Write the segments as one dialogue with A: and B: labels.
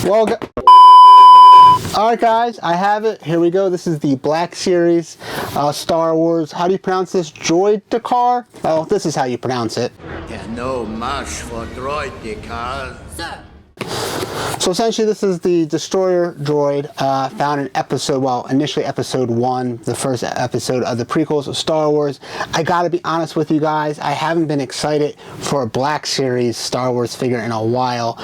A: Well, alright guys, I have it. Here we go. This is the Black Series Star Wars. How do you pronounce this? Droideka? Oh, this is how you pronounce it.
B: No much for Droideka. Sir.
A: So essentially this is the destroyer droid found in initially episode 1, the first episode of the prequels of Star Wars. I gotta be honest with you guys, I haven't been excited for a Black Series Star Wars figure in a while.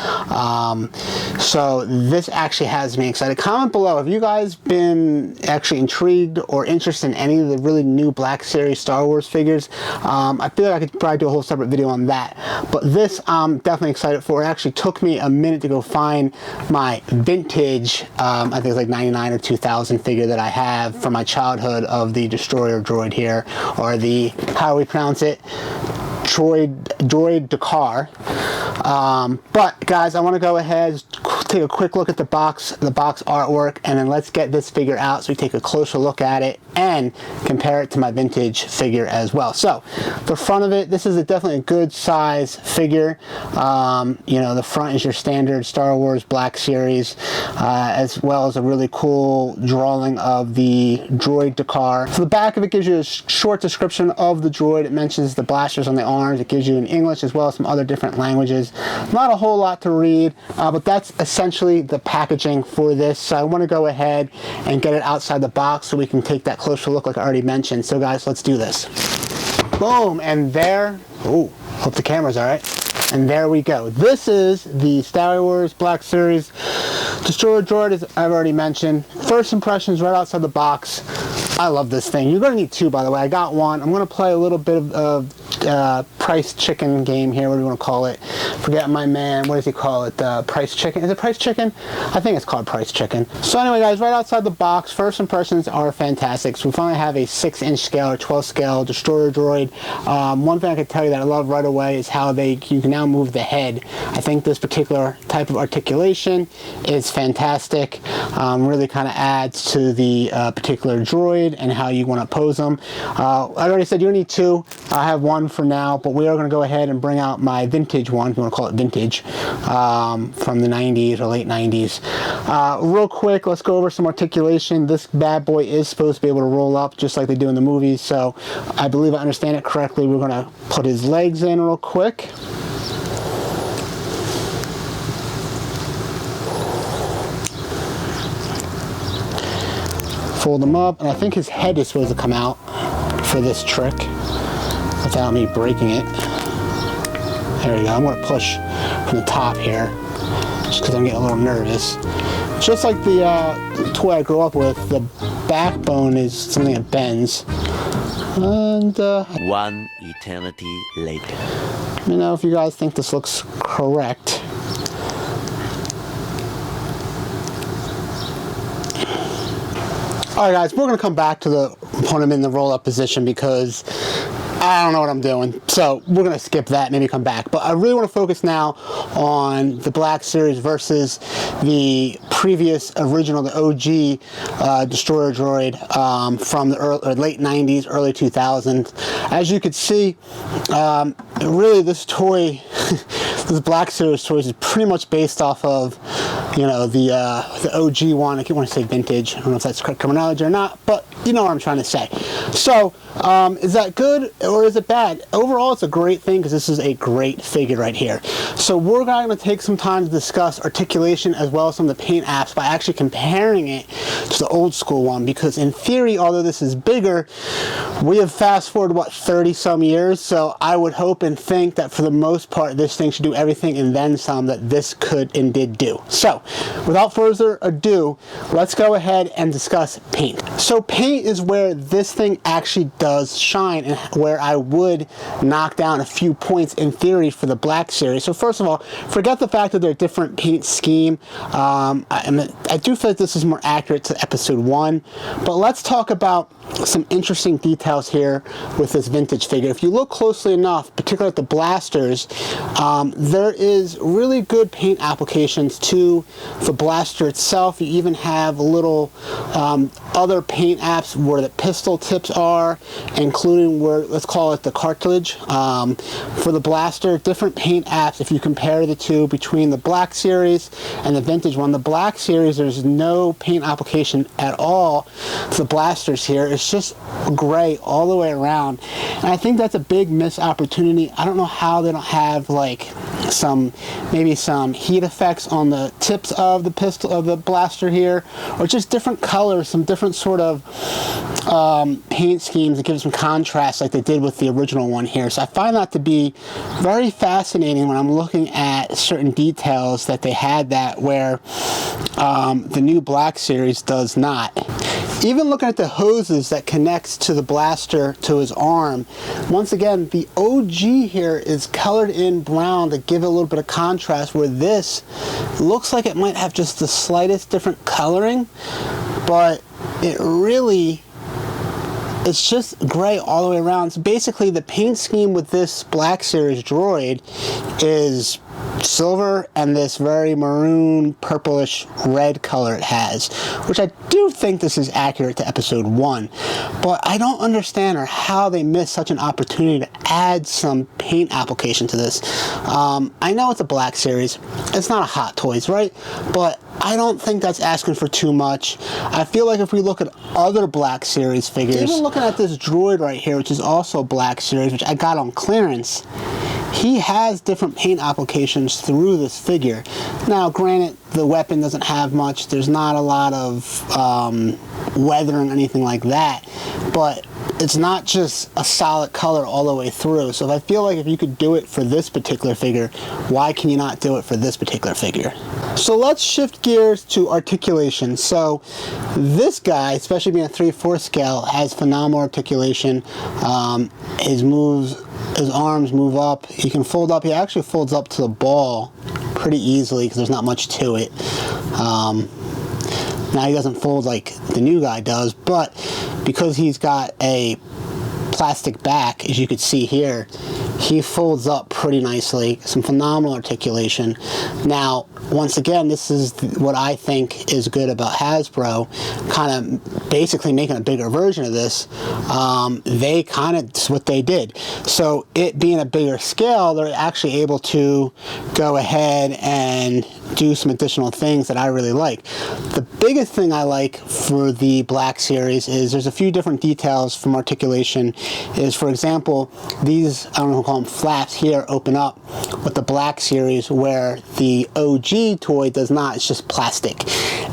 A: So this actually has me excited. Comment below, have you guys been actually intrigued or interested in any of the really new Black Series Star Wars figures? I feel like I could probably do a whole separate video on that. But this I'm definitely excited for. It actually took me a minute to go find my vintage, I think it's like 99 or 2000 figure that I have from my childhood of the destroyer droid here, or the, how do we pronounce it? Droideka. But guys, I want to go ahead, take a quick look at the box artwork, and then let's get this figure out so we take a closer look at it and compare it to my vintage figure as well. So the front of it, this is definitely a good size figure. You know, the front is your standard Star Wars Black Series, as well as a really cool drawing of the Droideka. So the back of it gives you a short description of the droid. It mentions the blasters on the arms. It gives you in English as well as some other different languages. Not a whole lot to read, but that's essentially the packaging for this. So I want to go ahead and get it outside the box so we can take that closer look like I already mentioned. So guys, let's do this. Boom, and there, ooh, hope the camera's all right. And there we go. This is the Star Wars Black Series Destroyer Droid, as I've already mentioned. First impressions right outside the box. I love this thing. You're going to need two, by the way. I got one. I'm going to play a little bit of price chicken game here. What do you want to call it? Forget my man. What does he call it? Price chicken. Is it price chicken? I think it's called price chicken. So anyway, guys, right outside the box, first impressions are fantastic. So we finally have a 6-inch scale or 12 scale destroyer droid. One thing I can tell you that I love right away is how you can now move the head. I think this particular type of articulation is fantastic. Really kind of adds to the particular droid and how you want to pose them. I already said you need two. I have one for now, but we are going to go ahead and bring out my vintage one, if you want to call it vintage, from the 90s or late 90s. Real quick, let's go over some articulation. This bad boy is supposed to be able to roll up just like they do in the movies, so I believe I understand it correctly. We're going to put his legs in real quick. Fold them up, and I think his head is supposed to come out for this trick without me breaking it. There we go. I'm going to push from the top here just because I'm getting a little nervous. Just like the toy I grew up with, the backbone is something that bends. And
C: one eternity later.
A: Let me know if you guys think this looks correct. Alright guys, we're going to come back to put him in the roll-up position because I don't know what I'm doing. So we're going to skip that, maybe come back. But I really want to focus now on the Black Series versus the previous original, the OG Destroyer Droid from the late 90s, early 2000s. As you could see, really this toy, this Black Series toy is pretty much based off of, you know, the OG one. I keep wanting to say vintage. I don't know if that's correct terminology or not, but you know what I'm trying to say. So, is that good or is it bad? Overall, it's a great thing because this is a great figure right here. So we're going to take some time to discuss articulation as well as some of the paint apps by actually comparing it to the old school one, because in theory, although this is bigger, we have fast forward, what, 30 some years. So I would hope and think that for the most part, this thing should do everything and then some that this could and did do. So without further ado, let's go ahead and discuss paint. So paint is where this thing actually does shine and where I would knock down a few points in theory for the Black Series. So first of all, forget the fact that they're a different paint scheme. I do feel like this is more accurate to episode 1, but let's talk about some interesting details here with this vintage figure. If you look closely enough, particularly at the blasters, there is really good paint applications to the blaster itself. You even have little other paint apps photographs where the pistol tips are, including where, let's call it the cartridge for the blaster. Different paint apps, if you compare the two between the Black Series and the vintage one. The Black Series, there's no paint application at all to the blasters here. It's just gray all the way around, and I think that's a big missed opportunity. I don't know how they don't have like maybe some heat effects on the tips of the pistol of the blaster here, or just different colors, some different sort of paint schemes that give some contrast like they did with the original one here. So I find that to be very fascinating when I'm looking at certain details that they had that where the new Black Series does not. Even looking at the hoses that connects to the blaster to his arm, once again, the OG here is colored in brown to give it a little bit of contrast, where this looks like it might have just the slightest different coloring, but it really, it's just gray all the way around. So basically the paint scheme with this Black Series Droid is silver and this very maroon purplish red color it has, which I do think this is accurate to episode 1, but I don't understand or how they missed such an opportunity to add some paint application to this. I know it's a Black Series, it's not a Hot Toys, right? But I don't think that's asking for too much. I feel like if we look at other Black Series figures, even looking at this Droid right here, which is also Black Series, which I got on clearance, he has different paint applications through this figure. Now, granted, the weapon doesn't have much. There's not a lot of weathering or anything like that, but it's not just a solid color all the way through. So I feel like if you could do it for this particular figure, why can you not do it for this particular figure? So let's shift gears to articulation. So this guy, especially being a 3/4 scale, has phenomenal articulation. His arms move up. He can fold up. He actually folds up to the ball pretty easily because there's not much to it. Now he doesn't fold like the new guy does, but because he's got a plastic back, as you could see here, he folds up pretty nicely. Some phenomenal articulation. Now, once again, this is what I think is good about Hasbro, kind of basically making a bigger version of this. They kind of, it's what they did. So it being a bigger scale, they're actually able to go ahead and do some additional things that I really like. The biggest thing I like for the Black Series is there's a few different details from articulation. Is, for example, these, I don't know, call them flaps here, open up with the Black Series, where the OG toy does not. It's just plastic.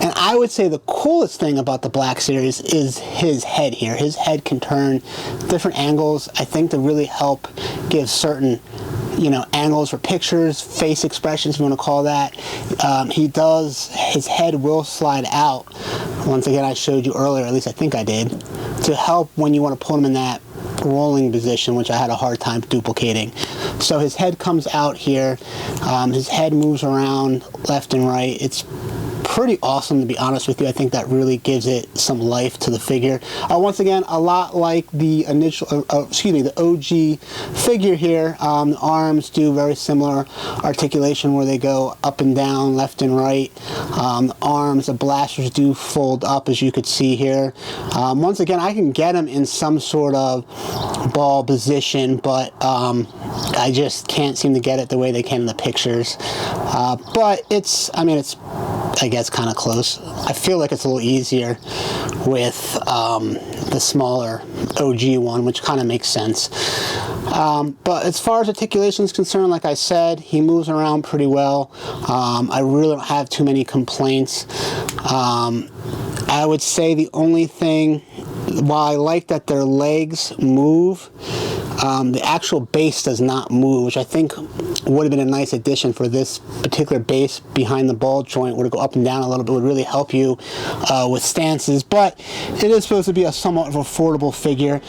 A: And I would say the coolest thing about the Black Series is his head here. His head can turn different angles, I think, to really help give certain, you know, angles for pictures, face expressions, if you want to call that. His head will slide out. Once again, I showed you earlier, at least I think I did, to help when you want to put him in that rolling position, which I had a hard time duplicating. So his head comes out here. His head moves around left and right. It's pretty awesome, to be honest with you. I think that really gives it some life to the figure. Once again, a lot like the initial, the OG figure here. The arms do very similar articulation where they go up and down, left and right. The arms, the blasters do fold up, as you could see here. Once again, I can get them in some sort of ball position, but I just can't seem to get it the way they can in the pictures. But it's, I guess, kind of close. I feel like it's a little easier with the smaller OG one, which kind of makes sense. But as far as articulation is concerned, like I said, he moves around pretty well. I really don't have too many complaints. I would say the only thing, while I like that their legs move, the actual base does not move, which I think would have been a nice addition for this particular base behind the ball joint. Would go up and down a little bit, would really help you with stances, but it is supposed to be a somewhat of affordable figure.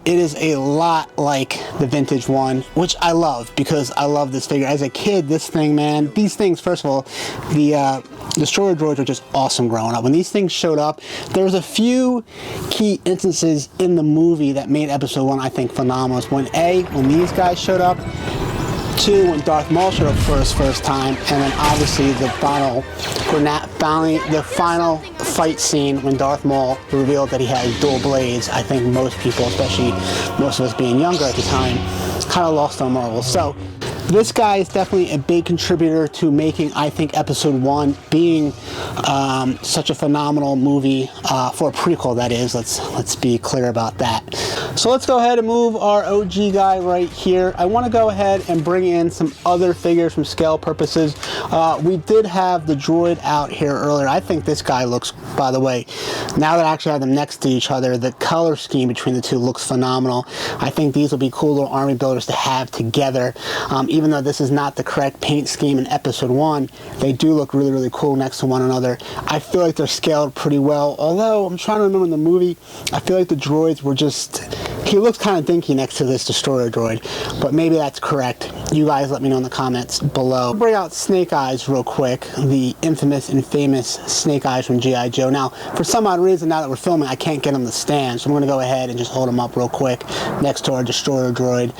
A: It is a lot like the vintage one, which I love because I love this figure. As a kid, this thing, man, these things, first of all, the Destroyer droids were just awesome growing up. When these things showed up, there was a few key instances in the movie that made episode 1, I think, phenomenal. When these guys showed up, 2 when Darth Maul showed up for his first time, and then obviously the final fight scene when Darth Maul revealed that he had dual blades. I think most people, especially most of us being younger at the time, kind of lost our marbles. So this guy is definitely a big contributor to making, I think, Episode 1 being such a phenomenal movie for a prequel, that is. Let's be clear about that. So let's go ahead and move our OG guy right here. I want to go ahead and bring in some other figures from scale purposes. We did have the Droid out here earlier. I think this guy looks, by the way, now that I actually have them next to each other, the color scheme between the two looks phenomenal. I think these will be cool little army builders to have together. Even though this is not the correct paint scheme in Episode 1, they do look really, really cool next to one another. I feel like they're scaled pretty well, although I'm trying to remember in the movie, I feel like the droids were just, he looks kind of dinky next to this destroyer droid, but maybe that's correct. You guys let me know in the comments below. I'll bring out Snake Eyes real quick, the infamous and famous Snake Eyes from G.I. Joe. Now, for some odd reason, now that we're filming, I can't get him to stand, so I'm going to go ahead and just hold him up real quick next to our destroyer droid,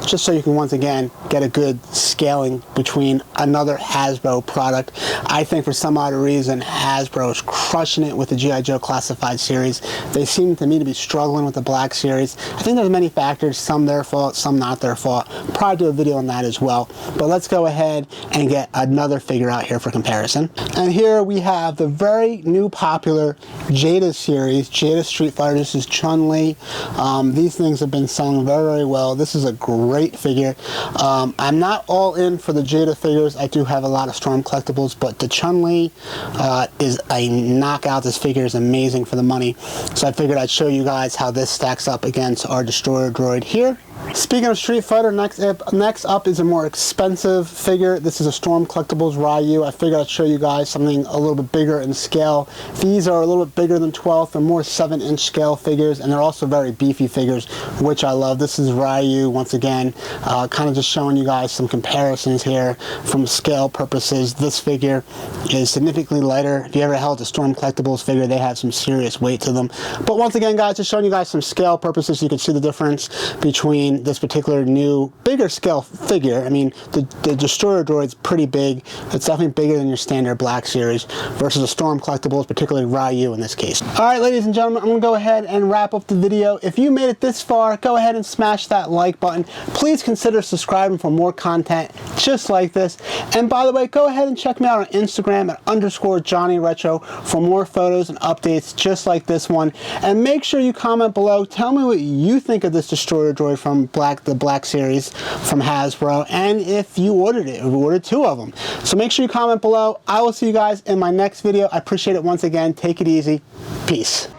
A: just so you can once again get a good scaling between another Hasbro product. I think for some odd reason, Hasbro is crushing it with the G.I. Joe Classified series. They seem to me to be struggling with the Black Series. I think there's many factors, some their fault, some not their fault. Probably do a video on that as well. But let's go ahead and get another figure out here for comparison. And here we have the very new popular Jada series, Jada Street Fighter. This is Chun-Li. These things have been selling very, very well. This is a great figure. I'm not all in for the Jada figures. I do have a lot of Storm collectibles, but the Chun-Li is a knockout. This figure is amazing for the money. So I figured I'd show you guys how this stacks up against our destroyer droid here. Speaking of Street Fighter, next up is a more expensive figure. This is a Storm Collectibles Ryu. I figured I'd show you guys something a little bit bigger in scale. These are a little bit bigger than 12th. They're more 7-inch scale figures, and they're also very beefy figures, which I love. This is Ryu, once again, kind of just showing you guys some comparisons here from scale purposes. This figure is significantly lighter. If you ever held a Storm Collectibles figure, they have some serious weight to them. But once again, guys, just showing you guys some scale purposes so you can see the difference between this particular new, bigger scale figure. I mean, the destroyer droid's pretty big. It's definitely bigger than your standard Black Series versus a Storm Collectibles, particularly Ryu in this case. Alright, ladies and gentlemen, I'm going to go ahead and wrap up the video. If you made it this far, go ahead and smash that like button. Please consider subscribing for more content just like this. And by the way, go ahead and check me out on Instagram at _JohnnyRetro for more photos and updates just like this one. And make sure you comment below. Tell me what you think of this destroyer droid from the Black Series from Hasbro, and if you ordered it, we ordered 2 of them. So make sure you comment below. I will see you guys in my next video. I appreciate it once again. Take it easy. Peace.